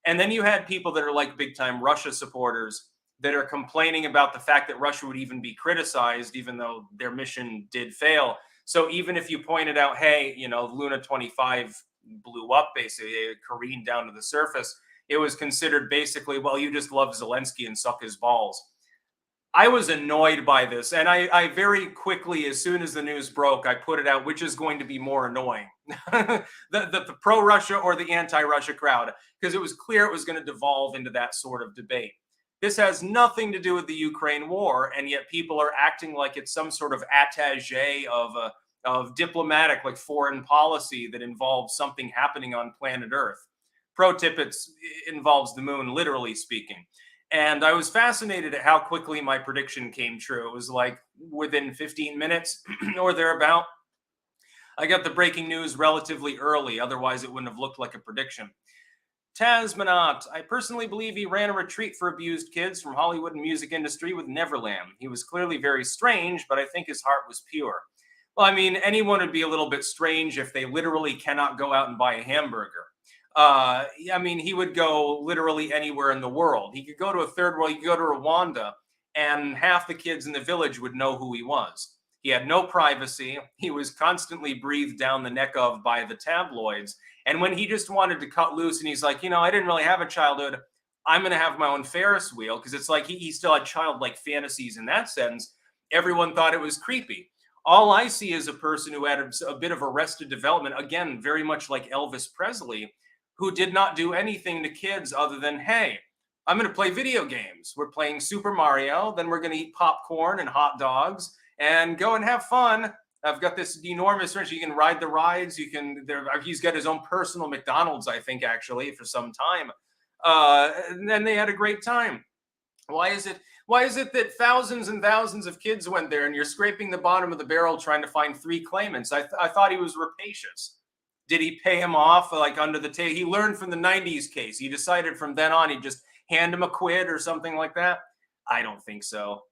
And then you had people that are like big time Russia supporters that are complaining about the fact that Russia would even be criticized, even though their mission did fail. So even if you pointed out, hey, Luna 25 blew up, basically, it careened down to the surface, it was considered basically, well, you just love Zelensky and suck his balls. I was annoyed by this. And I very quickly, as soon as the news broke, I put it out, which is going to be more annoying, the pro-Russia or the anti-Russia crowd, because it was clear it was going to devolve into that sort of debate. This has nothing to do with the Ukraine war, and yet people are acting like it's some sort of attaché of diplomatic, like foreign policy that involves something happening on planet Earth. Pro tip, it involves the moon, literally speaking. And I was fascinated at how quickly my prediction came true. It was like within 15 minutes or thereabout. I got the breaking news relatively early, otherwise it wouldn't have looked like a prediction. Tasmanot, I personally believe he ran a retreat for abused kids from Hollywood and music industry with Neverland. He was clearly very strange, but I think his heart was pure. Well, I mean, anyone would be a little bit strange if they literally cannot go out and buy a hamburger. I mean, he would go literally anywhere in the world. He could go to a third world, he could go to Rwanda, and half the kids in the village would know who he was. He had no privacy. He was constantly breathed down the neck of by the tabloids. And when he just wanted to cut loose and he's like, I didn't really have a childhood. I'm going to have my own Ferris wheel, because it's like he still had childlike fantasies in that sense. Everyone thought it was creepy. All I see is a person who had a bit of arrested development, again, very much like Elvis Presley, who did not do anything to kids other than, hey, I'm going to play video games. We're playing Super Mario. Then we're going to eat popcorn and hot dogs and go and have fun. I've got this enormous ranch. You can ride the rides. He's got his own personal McDonald's, I think, actually, for some time. And then they had a great time. Why is it that thousands and thousands of kids went there and you're scraping the bottom of the barrel trying to find 3 claimants? I thought he was rapacious. Did he pay him off like under the table? He learned from the 90s case. He decided from then on he'd just hand him a quid or something like that. I don't think so.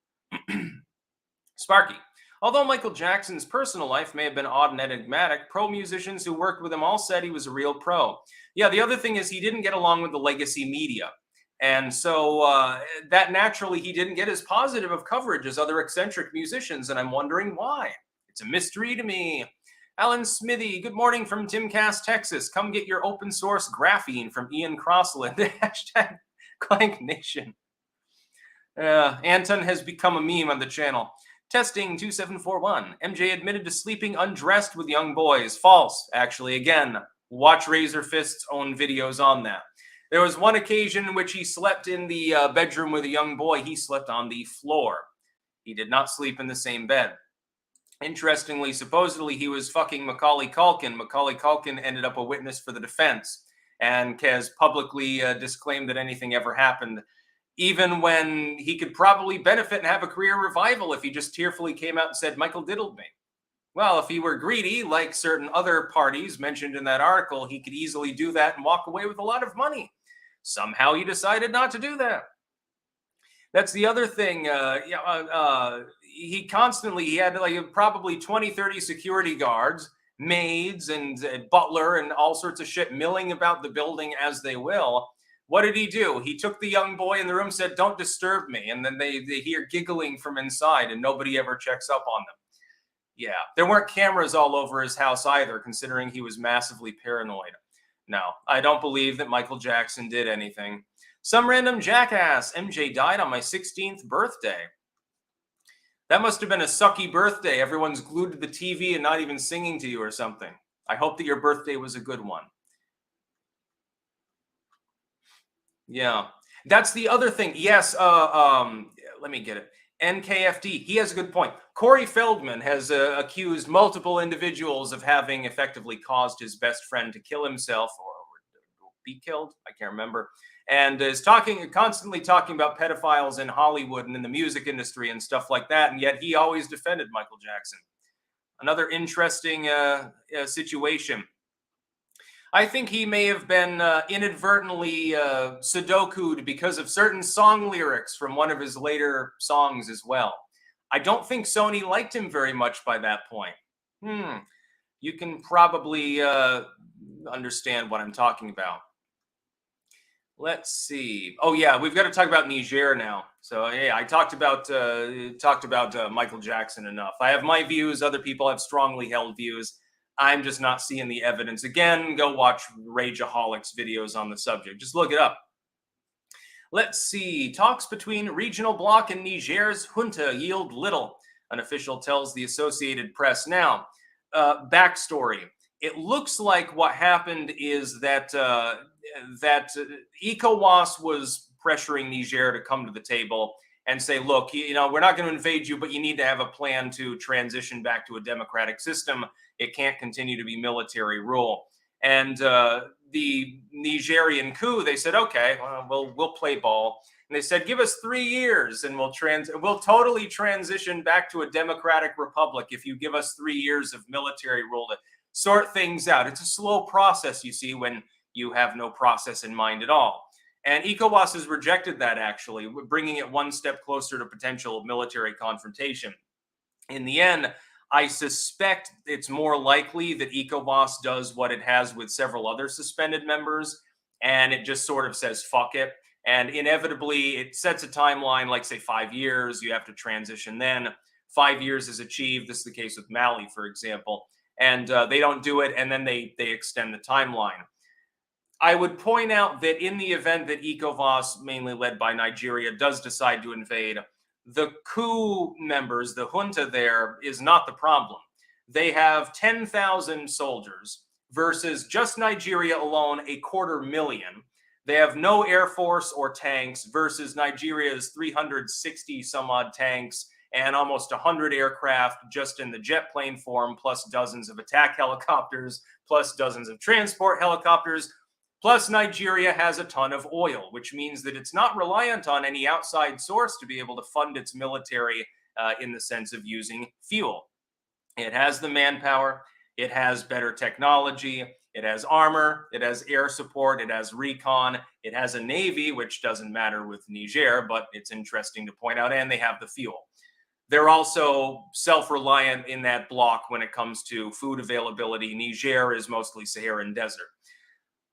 Sparky. Although Michael Jackson's personal life may have been odd and enigmatic, pro musicians who worked with him all said he was a real pro. Yeah, the other thing is he didn't get along with the legacy media. And so that naturally he didn't get as positive of coverage as other eccentric musicians. And I'm wondering why. It's a mystery to me. Alan Smithy, good morning from Timcast, Texas. Come get your open source graphene from Ian Crossland. Hashtag Clank Nation. Anton has become a meme on the channel. Testing 2741. MJ admitted to sleeping undressed with young boys. False, actually. Again, watch Razorfist's own videos on that. There was one occasion in which he slept in the bedroom with a young boy. He slept on the floor. He did not sleep in the same bed. Interestingly, supposedly he was fucking Macaulay Culkin. Macaulay Culkin ended up a witness for the defense and has publicly disclaimed that anything ever happened, even when he could probably benefit and have a career revival if he just tearfully came out and said, Michael diddled me. Well, if he were greedy, like certain other parties mentioned in that article, he could easily do that and walk away with a lot of money. Somehow he decided not to do that. That's the other thing. He had like probably 20, 30 security guards, maids and butler and all sorts of shit milling about the building as they will. What did he do? He took the young boy in the room, said, don't disturb me. And then they hear giggling from inside and nobody ever checks up on them. Yeah, there weren't cameras all over his house either, considering he was massively paranoid. No, I don't believe that Michael Jackson did anything. Some random jackass. MJ died on my 16th birthday. That must have been a sucky birthday. Everyone's glued to the TV and not even singing to you or something. I hope that your birthday was a good one. Yeah, that's the other thing. Yes, let me get it. NKFD, he has a good point. Corey Feldman has accused multiple individuals of having effectively caused his best friend to kill himself or be killed. I can't remember. And is constantly talking about pedophiles in Hollywood and in the music industry and stuff like that. And yet he always defended Michael Jackson. Another interesting situation. I think he may have been inadvertently Sudoku'd because of certain song lyrics from one of his later songs as well. I don't think Sony liked him very much by that point. You can probably understand what I'm talking about. Let's see. Oh yeah, we've got to talk about Niger now. So yeah, I talked about Michael Jackson enough. I have my views. Other people have strongly held views. I'm just not seeing the evidence. Again, go watch Rageaholics videos on the subject. Just look it up. Let's see. Talks between regional bloc and Niger's junta yield little, an official tells the Associated Press. Now, backstory. It looks like what happened is that ECOWAS was pressuring Niger to come to the table and say, look, we're not going to invade you, but you need to have a plan to transition back to a democratic system. It can't continue to be military rule. And the Nigerian coup, they said, okay, we'll play ball. And they said, give us 3 years and we'll totally transition back to a democratic republic if you give us 3 years of military rule to sort things out. It's a slow process, you see, when you have no process in mind at all. And ECOWAS has rejected that, actually, bringing it one step closer to potential military confrontation. In the end, I suspect it's more likely that ECOWAS does what it has with several other suspended members, and it just sort of says, fuck it. And inevitably, it sets a timeline, like, say, 5 years. You have to transition then. 5 years is achieved. This is the case with Mali, for example. And they don't do it, and then they extend the timeline. I would point out that in the event that ECOWAS, mainly led by Nigeria, does decide to invade, the coup members, the junta there, is not the problem. They have 10,000 soldiers versus just Nigeria alone, 250,000. They have no air force or tanks versus Nigeria's 360 some odd tanks and almost 100 aircraft just in the jet plane form, plus dozens of attack helicopters, plus dozens of transport helicopters. Plus, Nigeria has a ton of oil, which means that it's not reliant on any outside source to be able to fund its military in the sense of using fuel. It has the manpower, it has better technology, it has armor, it has air support, it has recon, it has a navy, which doesn't matter with Niger, but it's interesting to point out, and they have the fuel. They're also self-reliant in that block when it comes to food availability. Niger is mostly Saharan desert.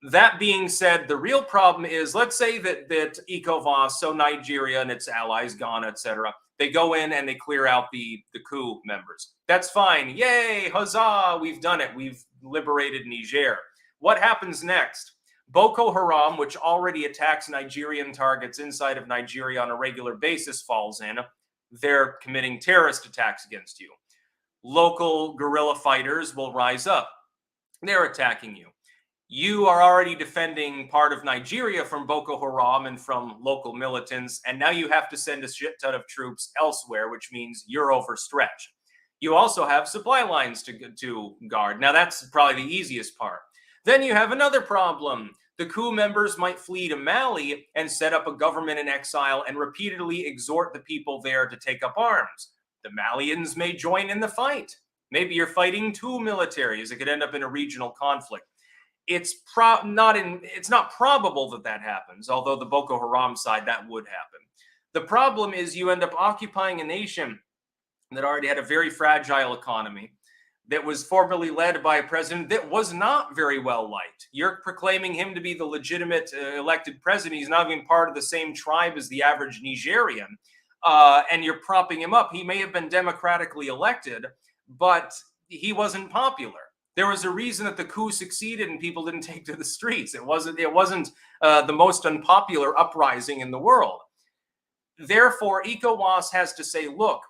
That being said, the real problem is, let's say that ECOWAS, so Nigeria and its allies, Ghana, etc., they go in and they clear out the Coup members. That's fine. Yay, huzzah, we've done it. We've liberated Niger. What happens next? Boko Haram, which already attacks Nigerian targets inside of Nigeria on a regular basis, falls in. They're committing terrorist attacks against you. Local guerrilla fighters will rise up. They're attacking you. You are already defending part of Nigeria from Boko Haram and from local militants, and now you have to send a shit ton of troops elsewhere, which means you're overstretched. You also have supply lines to guard. Now, that's probably the easiest part. Then you have another problem. The coup members might flee to Mali and set up a government in exile and repeatedly exhort the people there to take up arms. The Malians may join in the fight. Maybe you're fighting two militaries. It could end up in a regional conflict. It's not probable that that happens, although the Boko Haram side, that would happen. The problem is you end up occupying a nation that already had a very fragile economy, that was formerly led by a president that was not very well liked. You're proclaiming him to be the legitimate elected president. He's not even part of the same tribe as the average Nigerian, and you're propping him up. He may have been democratically elected, but he wasn't popular. There was a reason that the coup succeeded and people didn't take to the streets. It wasn't the most unpopular uprising in the world. Therefore, ECOWAS has to say, look,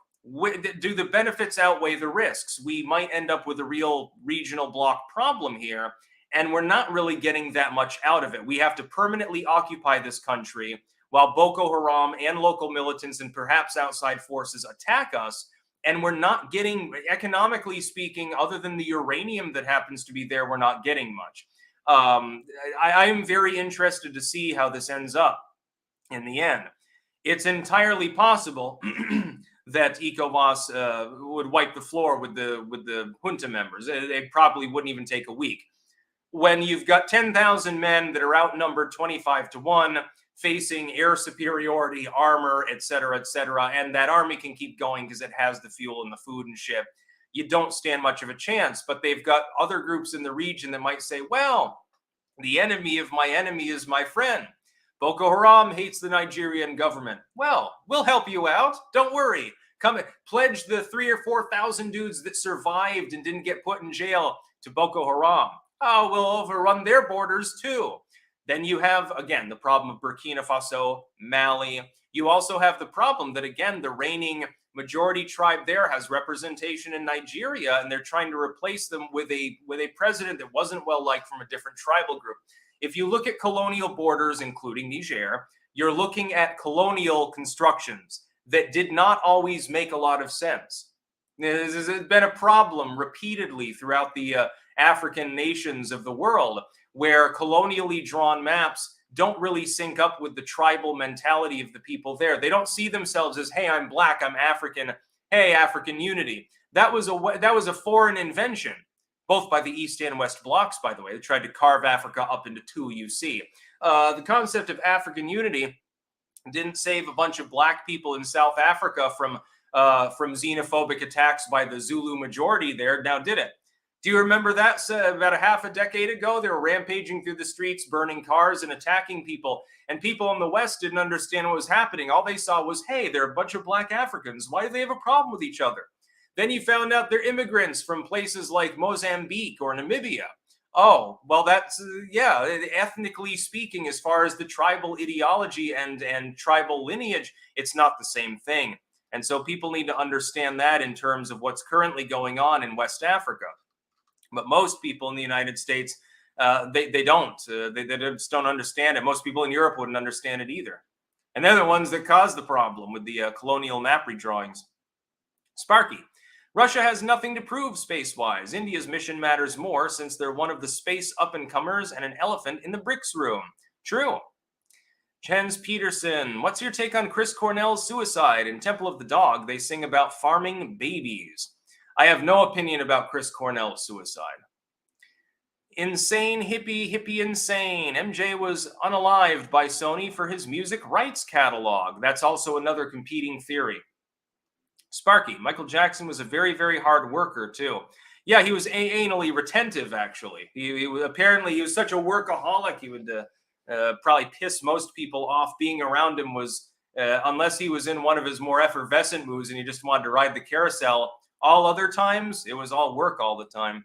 do the benefits outweigh the risks? We might end up with a real regional bloc problem here, and we're not really getting that much out of it. We have to permanently occupy this country while Boko Haram and local militants and perhaps outside forces attack us. And we're not getting, economically speaking, other than the uranium that happens to be there, we're not getting much. I am very interested to see how this ends up in the end. It's entirely possible that ECOWAS would wipe the floor with the junta members. It probably wouldn't even take a week. When you've got 10,000 men that are outnumbered 25-1, facing air superiority, armor, et cetera, and that army can keep going because it has the fuel and the food and shit, you don't stand much of a chance. But they've got other groups in the region that might say, well, the enemy of my enemy is my friend. Boko Haram hates the Nigerian government. Well, we'll help you out. Don't worry. Come pledge the 3,000 or 4,000 dudes that survived and didn't get put in jail to Boko Haram. Oh, we'll overrun their borders too. Then you have, again, the problem of Burkina Faso, Mali. You also have the problem that, again, the reigning majority tribe there has representation in Nigeria, and they're trying to replace them with a president that wasn't well liked from a different tribal group. If you look at colonial borders, including Niger, you're looking at colonial constructions that did not always make a lot of sense. This has been a problem repeatedly throughout the African nations of the world, where colonially drawn maps don't really sync up with the tribal mentality of the people there. They don't see themselves as, hey, I'm black, I'm African, hey, African unity. That was a foreign invention, both by the East and West blocks, by the way. They tried to carve Africa up into two, you see. The concept of African unity didn't save a bunch of black people in South Africa from xenophobic attacks by the Zulu majority there, now did it? Do you remember that about a half a decade ago? They were rampaging through the streets, burning cars and attacking people. And people in the West didn't understand what was happening. All they saw was, hey, they're a bunch of black Africans. Why do they have a problem with each other? Then you found out they're immigrants from places like Mozambique or Namibia. Oh, well, that's, ethnically speaking, as far as the tribal ideology and tribal lineage, it's not the same thing. And so people need to understand that in terms of what's currently going on in West Africa. But most people in the United States, they don't. They just don't understand it. Most people in Europe wouldn't understand it either. And they're the ones that caused the problem with the colonial map redrawings. Sparky. Russia has nothing to prove space-wise. India's mission matters more since they're one of the space up-and-comers and an elephant in the BRICS room. True. Jens Peterson. What's your take on Chris Cornell's suicide? In Temple of the Dog, they sing about farming babies. I have no opinion about Chris Cornell's suicide. Insane hippie insane. MJ was unalived by Sony for his music rights catalog. That's also another competing theory. Sparky. Michael Jackson was a very, very hard worker, too. Yeah, he was anally retentive, actually. Apparently, he was such a workaholic, he would probably piss most people off. Being around him was, unless he was in one of his more effervescent moods and he just wanted to ride the carousel, all other times, it was all work all the time.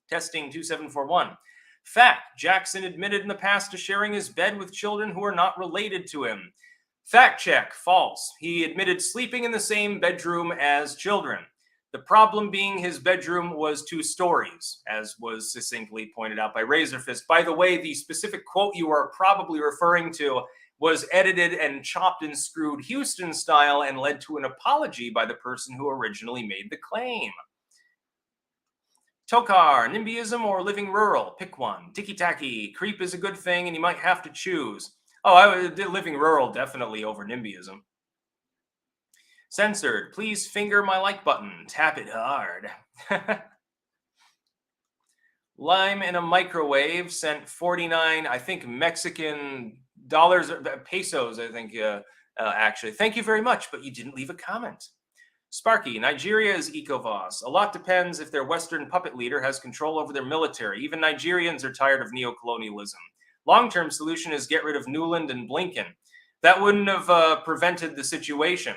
Testing 2741. Fact, Jackson admitted in the past to sharing his bed with children who are not related to him. Fact check, false. He admitted sleeping in the same bedroom as children. The problem being his bedroom was 2 stories, as was succinctly pointed out by Razorfist. By the way, the specific quote you are probably referring to was edited and chopped and screwed Houston style and led to an apology by the person who originally made the claim. Tokar, NIMBYism or living rural? Pick one. Tiki-taki, creep is a good thing and you might have to choose. Oh, I would living rural definitely over NIMBYism. Censored, please finger my like button. Tap it hard. Lime in a microwave sent 49, I think, Mexican dollars, pesos, I think, actually. Thank you very much, but you didn't leave a comment. Sparky, Nigeria is ECOWAS. A lot depends if their Western puppet leader has control over their military. Even Nigerians are tired of neocolonialism. Long-term solution is get rid of Newland and Blinken. That wouldn't have prevented the situation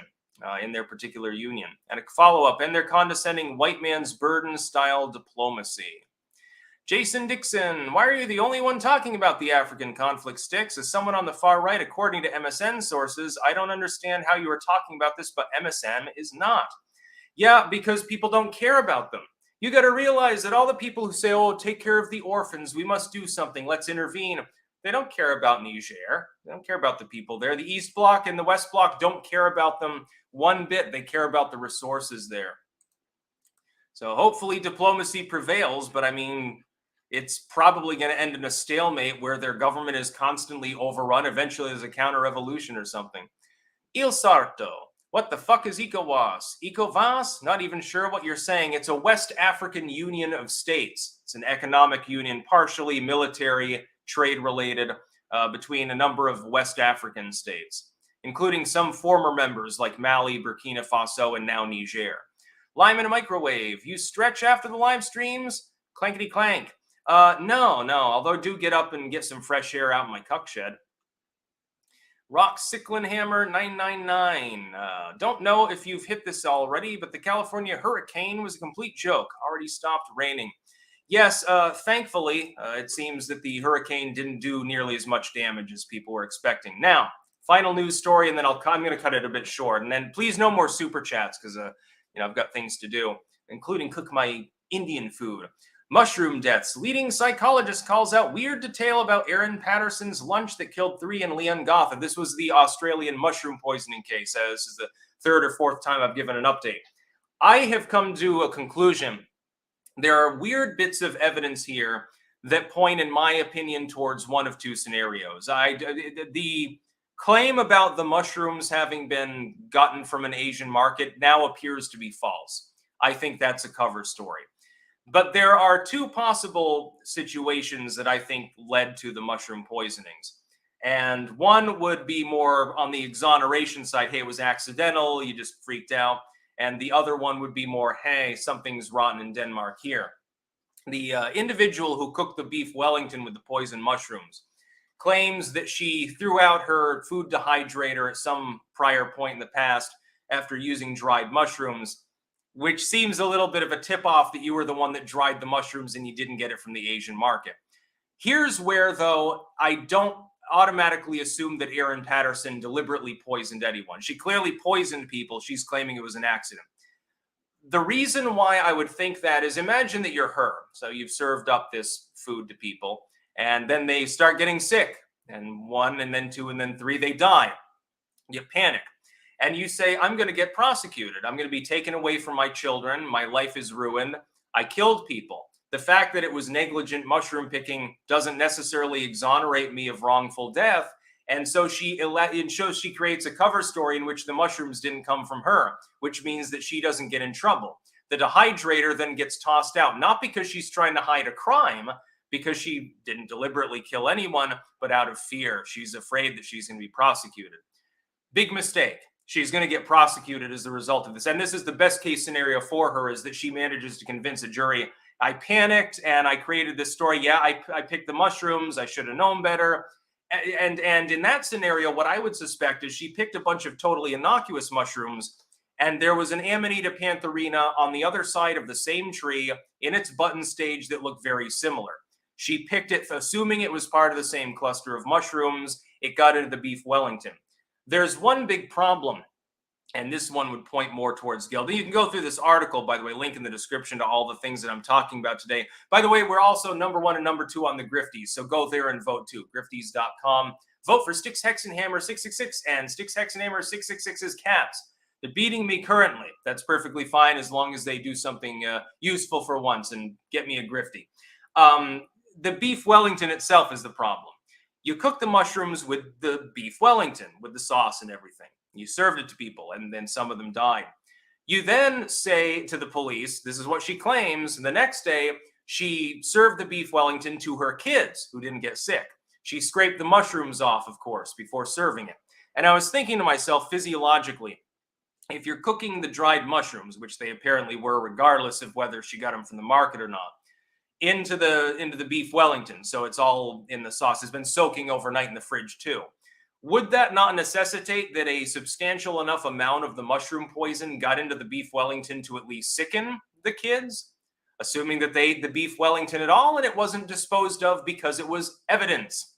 in their particular union. And a follow-up, and their condescending white man's burden style diplomacy. Jason Dixon, why are you the only one talking about the African conflict sticks? As someone on the far right, according to MSN sources, I don't understand how you are talking about this, but MSN is not. Yeah, because people don't care about them. You got to realize that all the people who say, oh, take care of the orphans, we must do something, let's intervene, they don't care about Niger. They don't care about the people there. The East Bloc and the West Bloc don't care about them one bit. They care about the resources there. So hopefully diplomacy prevails, but I mean, it's probably going to end in a stalemate where their government is constantly overrun. Eventually, there's a counter-revolution or something. Il Sarto. What the fuck is ECOWAS? ECOWAS? Not even sure what you're saying. It's a West African Union of States. It's an economic union, partially military, trade-related, between a number of West African states, including some former members like Mali, Burkina Faso, and now Niger. Lime in a microwave. You stretch after the live streams? Clankety clank. No. Although I do get up and get some fresh air out in my cuck shed. Rock Ciclin Hammer 999. Don't know if you've hit this already, but the California hurricane was a complete joke. Already stopped raining. Yes, thankfully, it seems that the hurricane didn't do nearly as much damage as people were expecting. Now, final news story, and then I'm going to cut it a bit short. And then please no more super chats because I've got things to do, including cook my Indian food. Mushroom deaths. Leading psychologist calls out weird detail about Aaron Patterson's lunch that killed 3 in Leongatha. This was the Australian mushroom poisoning case. This is the 3rd or 4th time I've given an update. I have come to a conclusion. There are weird bits of evidence here that point, in my opinion, towards one of 2 scenarios. The claim about the mushrooms having been gotten from an Asian market now appears to be false. I think that's a cover story. But there are 2 possible situations that I think led to the mushroom poisonings. And one would be more on the exoneration side. Hey, it was accidental. You just freaked out. And the other one would be more, hey, something's rotten in Denmark here. The individual who cooked the beef Wellington with the poison mushrooms claims that she threw out her food dehydrator at some prior point in the past after using dried mushrooms, which seems a little bit of a tip-off that you were the one that dried the mushrooms and you didn't get it from the Asian market. Here's where, though, I don't automatically assume that Aaron Patterson deliberately poisoned anyone. She clearly poisoned people. She's claiming it was an accident. The reason why I would think that is, imagine that you're her. So you've served up this food to people, and then they start getting sick. And 1, and then 2, and then 3, they die. You panic. And you say, I'm going to get prosecuted. I'm going to be taken away from my children. My life is ruined. I killed people. The fact that it was negligent mushroom picking doesn't necessarily exonerate me of wrongful death. And so she creates a cover story in which the mushrooms didn't come from her, which means that she doesn't get in trouble. The dehydrator then gets tossed out, not because she's trying to hide a crime, because she didn't deliberately kill anyone, but out of fear. She's afraid that she's going to be prosecuted. Big mistake. she's going to get prosecuted as a result of this. And this is the best case scenario for her, is that she manages to convince a jury, I panicked and I created this story. Yeah, I picked the mushrooms. I should have known better. And in that scenario, what I would suspect is she picked a bunch of totally innocuous mushrooms, and there was an Amanita pantherina on the other side of the same tree in its button stage that looked very similar. She picked it, assuming it was part of the same cluster of mushrooms. It got into the beef Wellington. There's one big problem, and this one would point more towards guilt. And you can go through this article, by the way, link in the description to all the things that I'm talking about today. By the way, we're also #1 and #2 on the Grifties, so go there and vote too. Grifties.com. Vote for Sticks, Hex, and Hammer 666 and Sticks, Hex, and Hammer 666's cats. They're beating me currently. That's perfectly fine as long as they do something useful for once and get me a Grifty. The beef Wellington itself is the problem. You cook the mushrooms with the beef Wellington, with the sauce and everything. You served it to people, and then some of them died. You then say to the police, this is what she claims, and the next day, she served the beef Wellington to her kids who didn't get sick. She scraped the mushrooms off, of course, before serving it. And I was thinking to myself, physiologically, if you're cooking the dried mushrooms, which they apparently were, regardless of whether she got them from the market or not, into the beef Wellington, so it's all in the sauce, it's been soaking overnight in the fridge too. Would that not necessitate that a substantial enough amount of the mushroom poison got into the beef Wellington to at least sicken the kids, assuming that they ate the beef Wellington at all and it wasn't disposed of because it was evidence?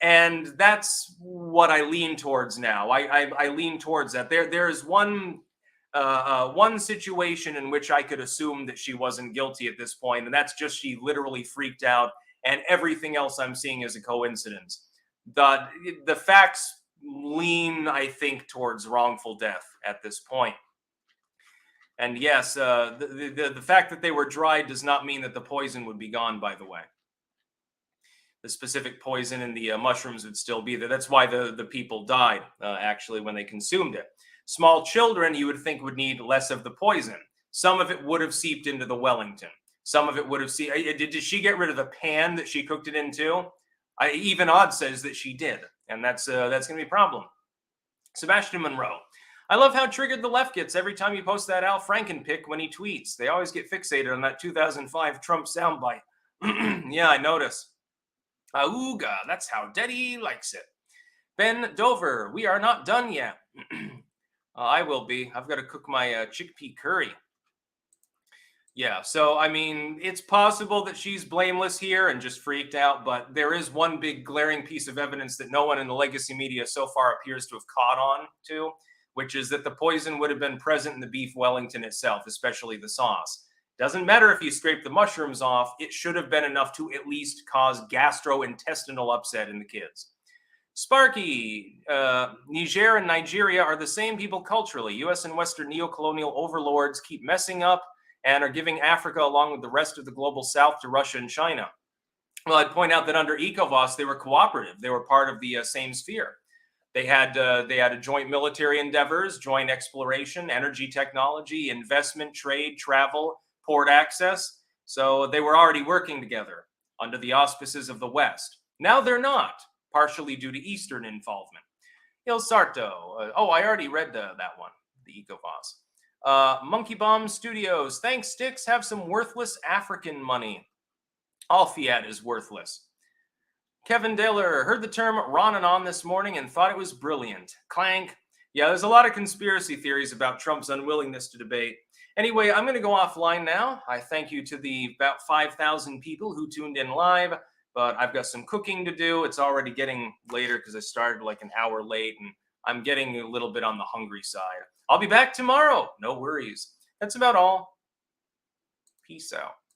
And that's what I lean towards now. I lean towards that. There is one situation in which I could assume that she wasn't guilty at this point, and that's just she literally freaked out, and everything else I'm seeing is a coincidence. The facts lean, I think, towards wrongful death at this point. And yes, the fact that they were dried does not mean that the poison would be gone, by the way. The specific poison in the mushrooms would still be there. That's why the people died, actually, when they consumed it. Small children, you would think, would need less of the poison. Some of it would have seeped into the Wellington. Some of it would have seeped. Did she get rid of the pan that she cooked it into? Even Odd says that she did, and that's going to be a problem. Sebastian Monroe. I love how triggered the left gets every time you post that Al Franken pic when he tweets. They always get fixated on that 2005 Trump soundbite. Yeah, I notice. Auga, that's how Daddy likes it. Ben Dover, we are not done yet. I will be. I've got to cook my chickpea curry. Yeah, so, I mean, it's possible that she's blameless here and just freaked out, but there is one big glaring piece of evidence that no one in the legacy media so far appears to have caught on to, which is that the poison would have been present in the beef Wellington itself, especially the sauce. Doesn't matter if you scrape the mushrooms off, it should have been enough to at least cause gastrointestinal upset in the kids. Sparky, Niger and Nigeria are the same people culturally. U.S. and Western neocolonial overlords keep messing up and are giving Africa, along with the rest of the global south, to Russia and China. Well, I'd point out that under ECOWAS, they were cooperative. They were part of the same sphere. They had a joint military endeavors, joint exploration, energy technology, investment, trade, travel, port access. So they were already working together under the auspices of the West. Now they're not, partially due to Eastern involvement. Il Sarto. I already read that one, the ECOWAS. Monkey Bomb Studios. Thanks, Sticks. Have some worthless African money. All fiat is worthless. Kevin Daler. Heard the term "ron and on" this morning and thought it was brilliant. Clank. Yeah, there's a lot of conspiracy theories about Trump's unwillingness to debate. Anyway, I'm going to go offline now. I thank you to the about 5,000 people who tuned in live, but I've got some cooking to do. It's already getting later because I started like an hour late, and I'm getting a little bit on the hungry side. I'll be back tomorrow. No worries. That's about all. Peace out.